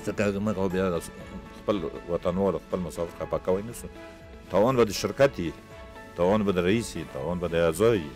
ځکه موږ بیا خپل وطنوال خپل مسافر خفه کوی نه شو. تاوان به د شرکت وي، تاوان به د رئیس وي، تاوان به د اعضا وي.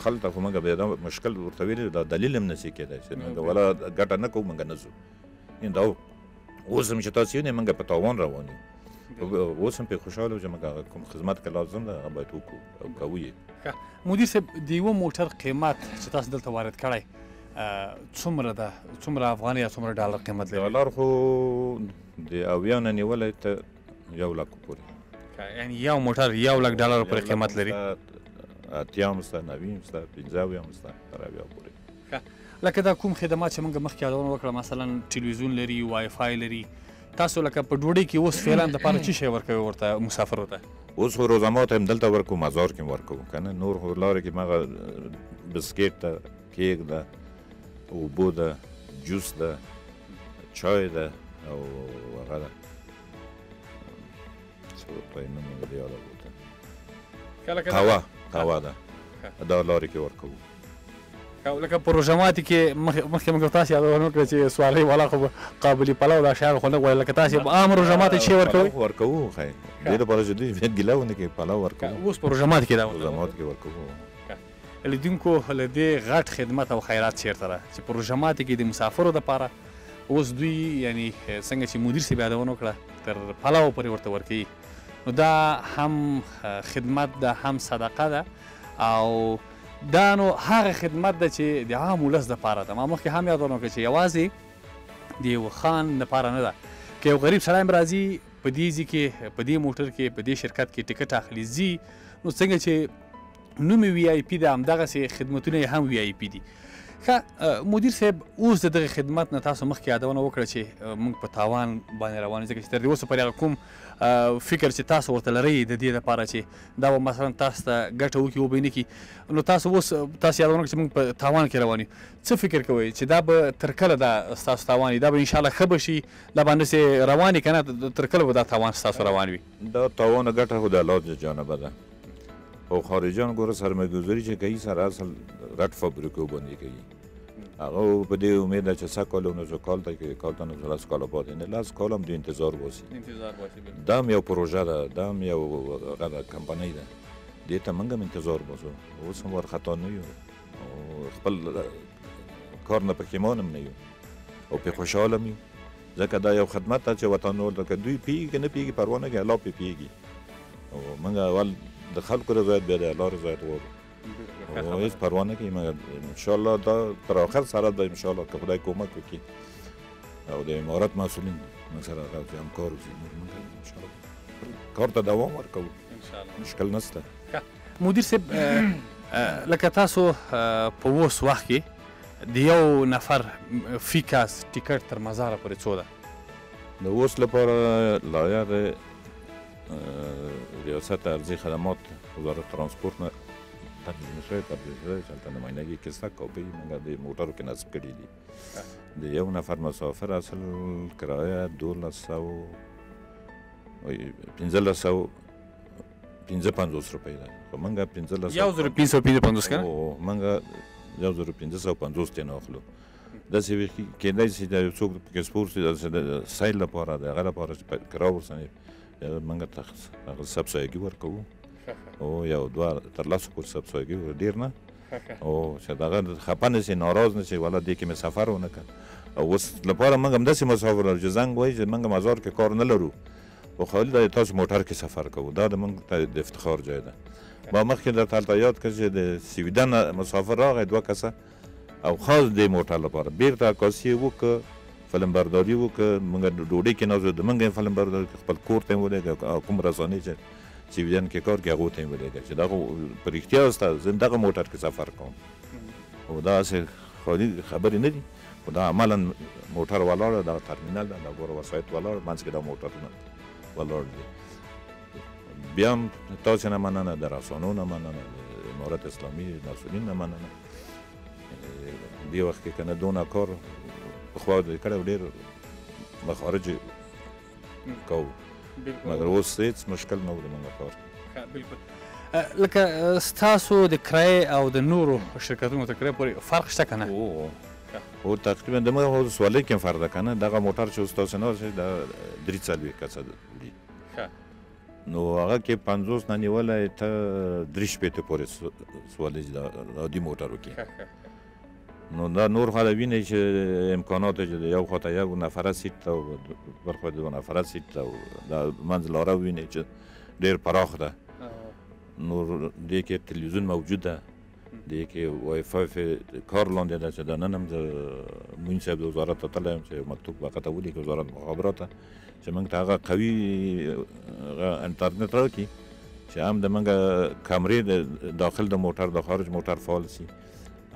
خلته خو موږ بیا دا مشکل ورته ویلي، دا دلیل هم نشي کېدای چې موږ ولا ګټه نه کوو، موږ نه ځو. دا اوس هم چې تاسو وینئ موږ په تاوان روان یو. اوس هم پرې خوشحاله یو چې موږ کوم خدمت که لازم ده هغه باید وکړو او کوو یې. مدیر صاحب د یوه موټر قیمت چې تاسو دلته وارد کړی څومره ده؟ څومره افغانۍ یا څومره ډالر قیمت لري؟ ډالر خو د 80 نه نیولی ته 1 لک پورې. یعنی یو موټر 1 لک ډالر پورې قیمت لري؟ 80 هم شته، 90 هم شته، 50 هم شته، تر 80 پورې. لکه دا کوم خدمات چې موږ مخکې یادونه وکړه، مثلا تلویزیون لري، وای فای لري، تاسو لکه په ډوډۍ کې اوس فعلا دپاره څه شی ورکوئ ورته مسافرو ته؟ اوس خو روزامات هم دلته ورکوو، مزار کې هم ورکوو که نه. نور خو لارې کې مغه بسکیټ ده، کیک ده، اوبو ده، جوس ده، چای ده او هغه ده څه ورته یې نوم مې یاده بوته، قهوه ده، دا لارې کې ورکوو. لکه په روژه کې مخکې موږ تاسو یادونه وکړه چې سوالۍ والا خو قابلي پلو دا شیان خو نه غواړي، لکه تاسو په عام روژه ماتي شی ورکوئ؟ ورکوو ښه دې لپاره چې دوی ګیله ونه کړي، پلو ورکوو. اوس په روژه ماتي کې دا روژه ماتي کې ورکوو. لیدونکو له دې غټ خدمت او خیرات چیرته ده چې په روژه ماتي کې د مسافرو دپاره اوس دوی یعنی څنګه چې مدیر صاحب یادونه وکړه تر پلو پورې ورته ورکوي، نو دا هم خدمت ده، هم صدقه ده، او دا نو هغه خدمت ده چې د عام ولس دپاره ده. ما مخکې هم یادونه وکړه چې یوازې د یو خان دپاره نه ده، که یو غریب سړی هم راځي په دې ځای کې، په دې موټر کې، په دې شرکت کې ټکټ اخلي ځي، نو څنګه چې نوم یې وي آی پي ده، همدغسې خدمتونه یې هم وي آی پي دي. ښه مدیر صاحب، اوس د دغه خدمت نه تاسو مخکې یادونه وکړه چې موږ په تاوان باندې روان یو، ځکه چې تر دې اوسه پورې هغه کوم فکر چې تاسو ورته لرئ د دې لپاره چې دا به مثلا تاسو ته ګټه وکړي وبه نه کړي، نو تاسو اوس تاسو یادونه وکړه چې موږ په تاوان کې روان یو. څه فکر کوئ چې دا به تر کله دا ستاسو تاوان وي؟ دا به انشاءالله ښه به شي، دا به همداسې روان وي که نه تر کله به دا تاوان ستاسو روان وي؟ دا تاوان او ګټه خو د الله ج جانبه ده، او خارجیان ګوره سرمایه‌ګذاري چې کوي سره اصل غټ فابریکو باندې کوي. هغه په دې امید ده چې 100 کال او 90 کال ته کې کال ته 90 کال پاتې نه، 10 کال هم د انتظار باسي. دا هم یو پروژه ده، دا هم یو هغه کمپنۍ ده، دې ته موږ هم انتظار باسو. اوس هم وارخطا نه یو او خپل کار نه پښیمان هم نه یو او پرې خوشحاله هم یو، ځکه دا یو خدمت ده چې وطنوال ته که دوی پوهېږي که نه پوهېږي پروا نه کوي، الله پرې پوهېږي. او موږ اول د خلکو رضایت بیا د الله رضایت غواړو او هیڅ پروا نه کوي. مګر انشاءالله دا تر آخر سره به انشاءالله که خدای کومک وکړي او د امارت مسؤلین موږ سره همکار اوسي، موږ انشاءالله کار ته دوام ورکوو، مشکل نشته. مدیر صاحب، لکه تاسو په اوس وخت کې د یو نفر فی کس ټیکټ تر مزاره پورې څو ده؟ د اوس لپاره لایحه د ریاست ارضي خدمات وزارت ترانسپورت نه ترجمه شوی چې هلته نمایندګي کې سته کاپۍ موږ د موټرو کې نصب کړي دي. د یو نفر مسافر اصل کرایه 1550 روپۍ ده، خو موږ 1550 که نه؟ موږ 1550 ترې نه اخلو. داسې کېدای شي د یو څوک پکې سپور شي د سیل لپاره د هغه لپاره چې کرا ورسنې موږ ته هغه سبسایګي ورکوو او یو دوه تر لسو پورې سبسایګي ډېر نه، او چې دغه خفه نه شي، ناراض نه شي، ولا دې کې مې سفر ونه کړ. او اوس لپاره موږ همداسې مسافر لرو چې زنګ وایي چې موږ مزار کې کار نه لرو، خو خالي دا تاسو موټر کې سفر کوو، دا د موږ ته د افتخار ځای ده. ما مخکې درته هلته یاد کړه چې د سویډن مسافر راغی 2 کسه او خاص دې موټر لپاره بیرته عکاسي وکړه، فلم برداري وکړه، موږ ډوډۍ کې ناست د موږ فلم برداري خپل کور ته یې ولېږه، کوم رسانۍ چې سویډن کې کار کوي هغو ته یې ولېږه چې دغه په رښتیا ستا زه دغه موټر کې سفر کوم. او دا هسې خالي خبرې نه دي، خو دا عملا موټر ولاړ ده، دغه ترمینل ده، دا ګوره وسایط ولاړ، منځ کې دا موټرونه ولاړ دي. بیا هم تاسې نه مننه، د رسانو نه مننه، د امارت اسلامي مسؤلین نه مننه. دې وخت کې که نه دونه کار پخوا د کړی ډېر مخارج کوو، مګر اوس هېڅ مشکل نه و د موږ کار. بلکل. لکه ستاسو د کرایې او د نورو شرکتونو تر کرایې پورې فرق شته که نه؟ او تقریبا د مغه سوالې کې فرق ده کنه دغه موټر چې استاد نه شي د 3 کسه دی نو هغه کې 50 نه نیولای ته 3 پته پورې سوالې د دې موټر کې نو دا نور خلک ویني چې امکانات یو خاطر یو نفر سیټ او برخه د نفر سیټ او د منځ لاره ویني چې ډیر پراخ ده نور دې کې تلویزیون موجود ده دې کې وای فای کار لاندې ده چې د نن هم د منصب د وزارت ته تلم چې مکتوب وخت ولي کې وزارت مخابرات چې موږ ته هغه قوي انټرنیټ راکړي چې هم د موږ کامرې داخل د موټر د خارج موټر فعال شي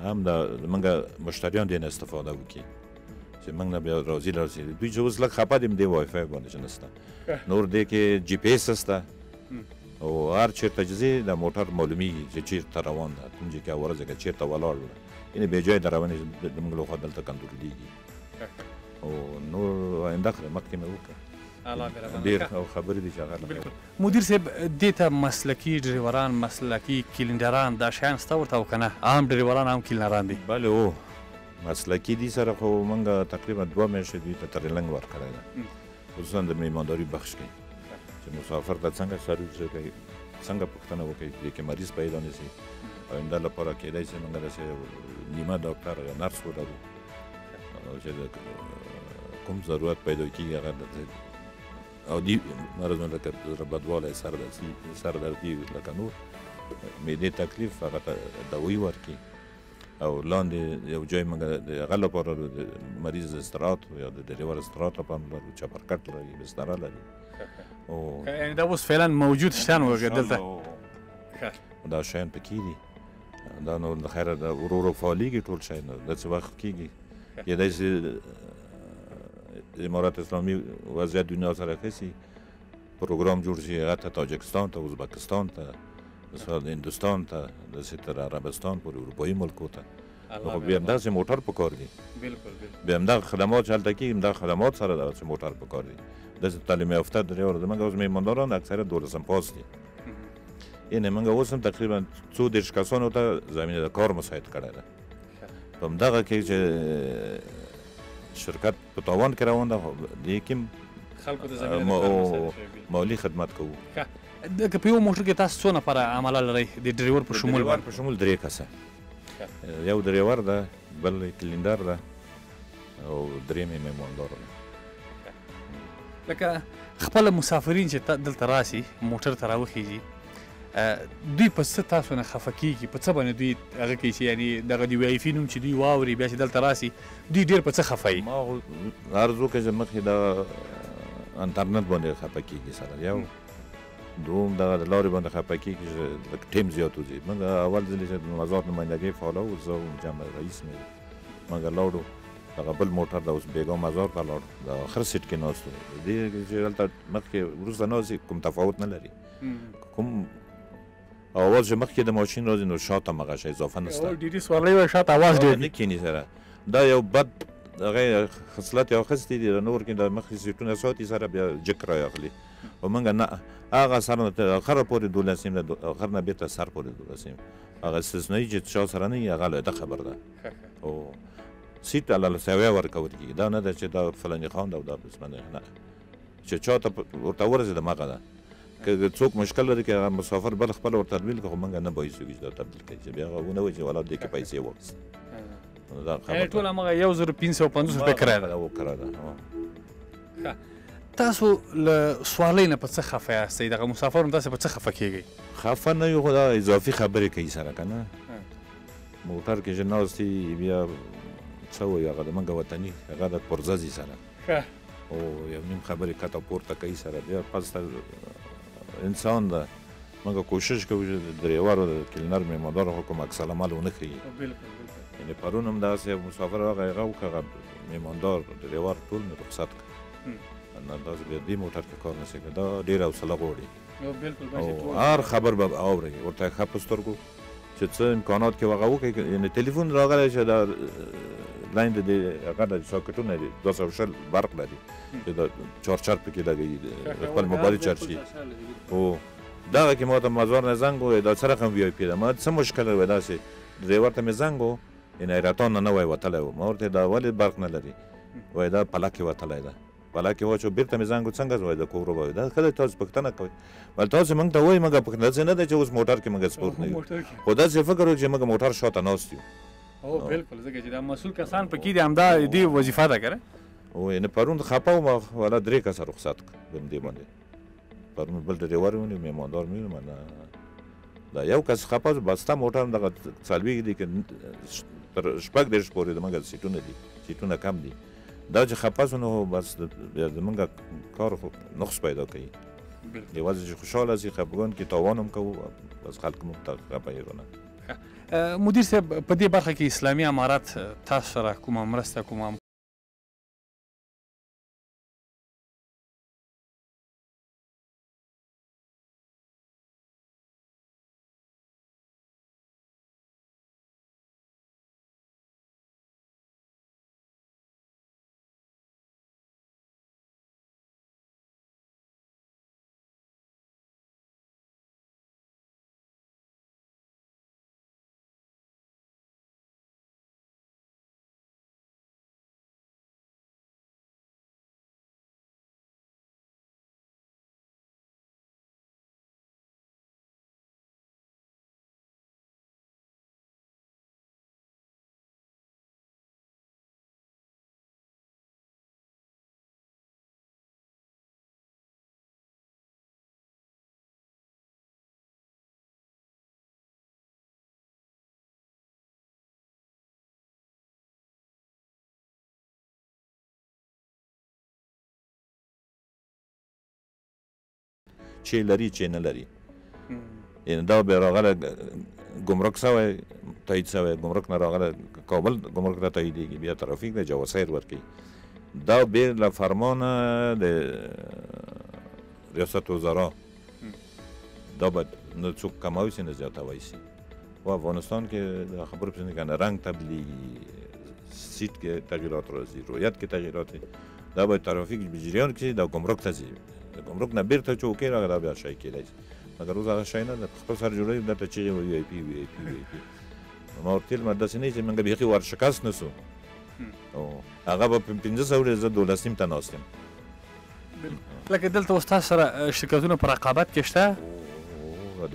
هم د موږ مشتریان دې نه استفاده وکړي چې موږ نه بیا راضي راشي دوی چې اوس لږ خفه دي د وای فای باندې چې نشته نور دې کې جی پی ایس شته او هر چیرته چې د موټر معلومیږي چې چیرته روان ده کوم ځای کې ورځي کې چیرته ولاړ ده یعنې بې ځایه د روانې د موږ لخوا دلته کنټرولېږي او نور آینده مخکې مې وکړه ډېر او خبرې دي چې هغه مدیر صاحب دې ته مسلکي ډریوران مسلکي کلینډران دا شیان شته ورته او که نه عام ډریوران عام کلینران دي بله هو مسلکي دي سره خو موږ تقریبا 2 میاشتې دوی ته ترلنګ ورکړی ده خصوصا د میهمانداري بخش کې چې مسافر ته څنګه سروس کوي څنګه پوښتنه وکړي چې مریض پیدا نه شي او همدا لپاره کېدای شي موږ داسې نیمه ډاکټر یا نرس ولرو چې کوم ضرورت پیدا کېږي هغه او دي مرضونه لکه زړه بدوالی سر دردي لکه نور معدې تکلیف هغه ته دوایي ورکړي او لاندې یو ځای موږ د هغه لپاره د مریض استراحت یا د ډریور استراحت لپاره لرو چپرکټ لري بستره لري یعنې دا اوس فعلا موجود شته نو دلته دا شیان پکې دي دا نو د خیره د ورو ورو فعالېږي ټول شی نو داسې وخت کېږي کېدای شي امارات اسلامي وضعیت دنیا سره ښه شي پروګرام جوړ شي هغه ته تاجکستان ته ازبکستان ته هندوستان ته داسې تر عربستان پورې اروپایي ملکو ته نو بیا همداسې موټر پکار دي بیا همدغه خدمات چې هلته کېږي همدغه خدمات سره داسې موټر پکار دي داسې تعلیم یافته ډریور زموږ اوس میهمانداران اکثریت 12 پاس دي یعنې موږ اوس هم تقریبا 30 کسانو ته زمینه د کار مساعد کړی ده په همدغه کې چې شرکت په تاوان کې روان ده دې کې خلکو ته زمینه مالي خدمت کوو که په یو موټر کې تاسو څو نفره عمله لرئ د ډریور په شمول په شمول 3 کسه یو ډریور ده بل کلینډر ده او درېیم یې میهماندار ده لکه خپله مسافرین چې دلته راسي موټر ته راوخیږي دوی په څه تاسو نه خفه کېږي په څه باندې دوی هغه کوي چې یعنې دغه د وی آی پي نوم چې دوی واوري بیا چې دلته راسي دوی ډېر په څه خفه وي ما عرض وکړه چې مخکې د انټرنټ باندې خفه کېږي سره یو دوم دغه د لارې باندې خفه کېږي چې لږ ټیم زیات وځي موږ اول ځلې چې د مزار نمایندګۍ فالو زه او جمع رئیس مې موږ لاړو هغه بل موټر د اوس بیګا مزار ته لاړو د آخر سیټ کې ناست و دې چې هلته مخکې وروسته ناست کوم تفاوت نه لري کوم اواز چې مخکې د ماشین راځي نو شاته مغه شی اضافه نشته ډېرې سوارلۍ وایي شاته اواز ډېر نه کښېني سره دا یو بد هغه خصلت یې اخیستی دي د نور کې د مخکې سیټونه ساتي سره بیا جک رااخلي او موږ نه هغه سر نه تر اخره پورې 12 د اخر نه بېرته سر پورې 12 هغه استثنایي چې چا سره نه وي هغه له ده خبر ده او سیټ علاله سویه ورکول کېږي دا نه ده چې دا فلاني خان ده او دا بسمنه نه چې چا ته ورته ورسېده مغه ده که څوک مشکل لري که مسافر بل خپله ورته تبدیل کړي خو موږ نه بایسو چې دا تبدیل کړي چې بیا هغه ونه وایي چې والا دې کې پیسې واخیست ټول همغه 1550 روپۍ کرایه ده تاسو له سوارلۍ نه په څه خفه یاستئ دغه مسافر هم تاسې په څه خفه کېږئ خفه نه یو خو دا اضافي خبرې کوي سره که نه موټر کې چې ناست بیا څه وایي هغه د موږ وطني هغه د پرزه ځي سره او یو نیم خبرې کته پورته کوي سره بیا پس انسان ده موږ کوشش کوو چې د ډریور او د کلینر میهماندار خو کوم عکس العمل ونه ښیي یعنې پرون هم داسې یو مسافر هغه هغه وکړه هغه میهماندار ډریور ټول مې رخصت کړه نه داسې بیا دې موټر کې کار نشي کوي دا ډېر حوصله غواړي او هر خبر به اورئ ورته ښه په سترګو چې څه امکانات کې هغه وکړي یعنې تلیفون راغلی چې دا لاین د هغه د ساکټونه دي 220 برق لري چې دا چارجر پکې لګوي خپل موبایل چارج شي او دغه کې ما ته مزار نه زنګ ووایي دا څه رقم وي آی پي ده ما څه مشکل وی داسې ډریور ته مې زنګ و یعنې حیرتان نه وای وتلی و. ما ورته دا ولې برق نه لري؟ وایي دا پلک یې وتلی ده. پلک یې واچو بیرته مې زنګ څنګه وایي د کور وایي دا ښه دی تاسو پوښتنه کوئ. ویل تاسو موږ ته وایي موږ پوښتنه داسې نه دی چې اوس موټر کې موږ سپورټ نه یو خو داسې فکر وکړو چې موږ موټر شاته ناست یو. او بالکل ځکه چې دا مسؤل کسان پکې دي همدا دې وظیفه ده که نه. یعنې پرون خفه وم والا 3 کسه رخصت کړ همدې باندې. پرون بل ډریور ونیو مهماندار مې ونیو دا یو کس خفه بسته موټر دغه څلوېښت دي که تر 14 پورې د موږ سیټونه دي سیټونه کم دي. دا چې خفه سو نو بس زمونږ کار نقص پیدا کوي. یوازې چې خوشحاله سي خفګان کې تاوان هم کوو بس خلک موږ ته خفه یې ونه. مدیر صاحب په دې برخه کې اسلامي امارات تاسو سره کومه مرسته کومه چې لري چې نه لري. یعنې دا بیا راغله ګمرک سوی تایید سوی ګمرک نه راغله کابل ګمرک ته تاییدېږي بیا ترافیک د جواسیر ورکوي. دا بې له فرمانه د ریاست وزرا دا باید نه څوک کموی سي نه زیاتوی سي. و افغانستان کې د خبرو پسې نه کنه رنګ تبدیلېږي سیټ کې تغییرات راځي رویت کې تغییرات دا باید ترافیک جریان کې دا ګمرک ته ځي. د ګمرک نه بیرته چوکۍ راغله دا بیا شی کېدی شي مګر اوس هغه شی نه ده. په خپل سر جوړوي درته چیغې وایي وی آی پي وی آی پي وی آی پي. ما ورته ویل داسې نه چې موږ بیخي ورشکست نه سو هغه به 1500 ورځې زه 12 ته ناست یم. لکه دلته اوس تاسو سره شرکتونه په رقابت کې شته؟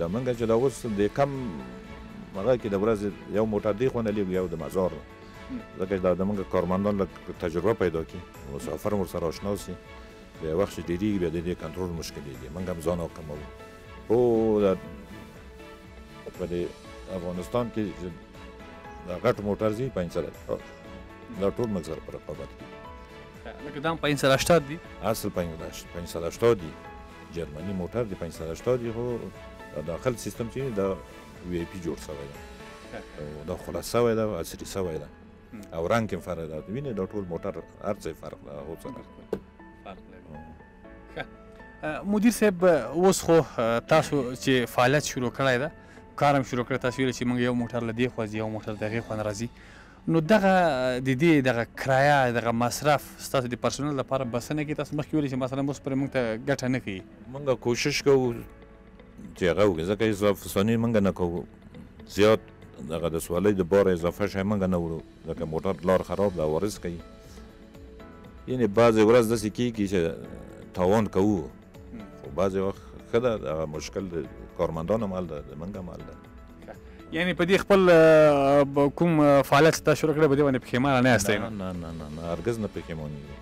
دا موږ چې دا اوس د کم هغه کې د ورځې یو موټر دی خو نه لږ یو د مزار ځکه دا د موږ کارمندان لږ تجربه پیدا کړي مسافر ورسره اشنا سي بیا وخت چې ډېرېږي بیا د دې کنټرول مشکلېږي. موږ هم ځان راکموو. خو په دې افغانستان کې دا غټ موټر ځي 500 دا ټول موږ سره په رقابت کې لکه دا هم 580 دي اصل 580 دي. جرمني موټر دی 580 دي خو داخل سیستم چې دا وی آی پي جوړ سوی ده او دا خلاص سوی ده عصري سوی ده او رنګ کې فرق ده. وینې دا ټول موټر هر څه فرق ده هو څه مدیر صاحب اوس خو تاسو چې فعالیت شروع کړی ده کار هم شروع کړی تاسو ویل چې موږ یو موټر له دې خوا ځي یو موټر د هغې خوا نه راځي نو دغه د دې دغه کرایه دغه مصرف ستاسو د پرسونل لپاره بسنه کې تاسو مخکې ویلي چې مثلا اوس پرې موږ ته ګټه نه کوي. موږ کوشش کوو چې هغه وکړو ځکه اضافه ثاني موږ نه کوو زیات دغه د سوالۍ د بار اضافه شی موږ نه وړو ځکه موټر لار خراب ده وارث کوي. یعنې بعضې ورځ داسې کېږي چې تاوان کوو خو بعضې وخت ښه ده دغه مشکل د کارمندانو مال ده د موږ مال ده. یعنی په دې خپل کوم فعالیت چې تاسو شروع کړی په دې باندې پښیمانه نه یاستئ؟ نه هرګز نه پښیمانېږو.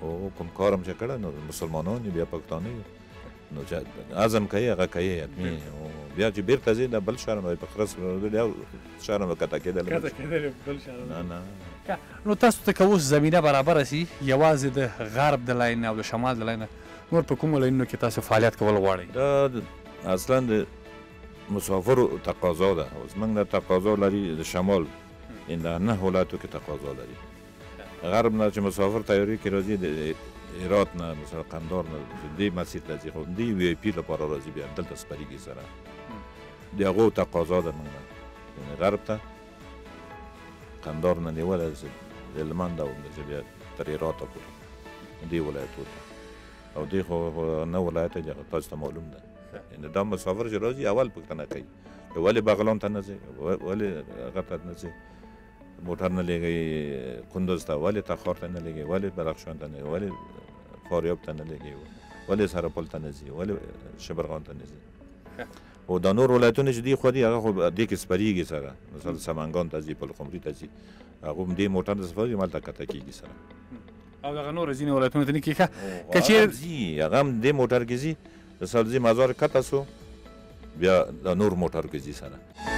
او کوم کار هم چې کړی نو مسلمانان یو بیا پښتانه یو نو چې عزم کوي هغه کوي حتمي او بیا چې بیرته ځي دا بل شرم وایي په خرس یو شرم کته کېدلی بل شرم نه نو تاسو ته که اوس زمینه برابره سي یوازې د غرب د لاین او د شمال د لاین نور په کومو لاینونو کې تاسو فعالیت کول غواړئ؟ دا اصلا د مسافرو تقاضا ده. اوس موږ د تقاضا لري د شمال این د 9 ولایتو کې تقاضا لري. غرب نه چې مسافر تیاري کې راځي د هرات نه مثلا قندهار نه دې مسیر ته ځي خو دې وی آی پي لپاره راځي بیا دلته سپریږي سره د هغو تقاضا ده موږ یعنې غرب ته قندهار نه نیولی هلمند او بیا تر هراته پورې دې ولایتو ته او دې خو 9 ولایته دي تاسو ته معلوم ده. یعنې دا مسافر چې راځي اول پوښتنه کوي ولې بغلان ته نه ځې ولې هغه ته نه ځې موټر نه لګي کندوز ته، ولې تخار ته نه لګي، ولې بدخشان ته نه، ولې فاریاب ته نه لګي، ولې سرپل ته نه ځي، ولې شبرغان ته نه ځي. او دا نور ولایتونه چې دي خو دي هغه خو دې کې سپریږي سره، مثلا سمنګان ته ځي، پلخمري ته ځي، هغه هم دې موټر د سفر مالته کته کېږي سره. او دغه نور ځینې ولایتونه ته نه کېږي که چېرې ځي هغه هم دې موټر کې ځي، مثلا ځي مزار کته سو بیا د نور موټر کې ځي سره.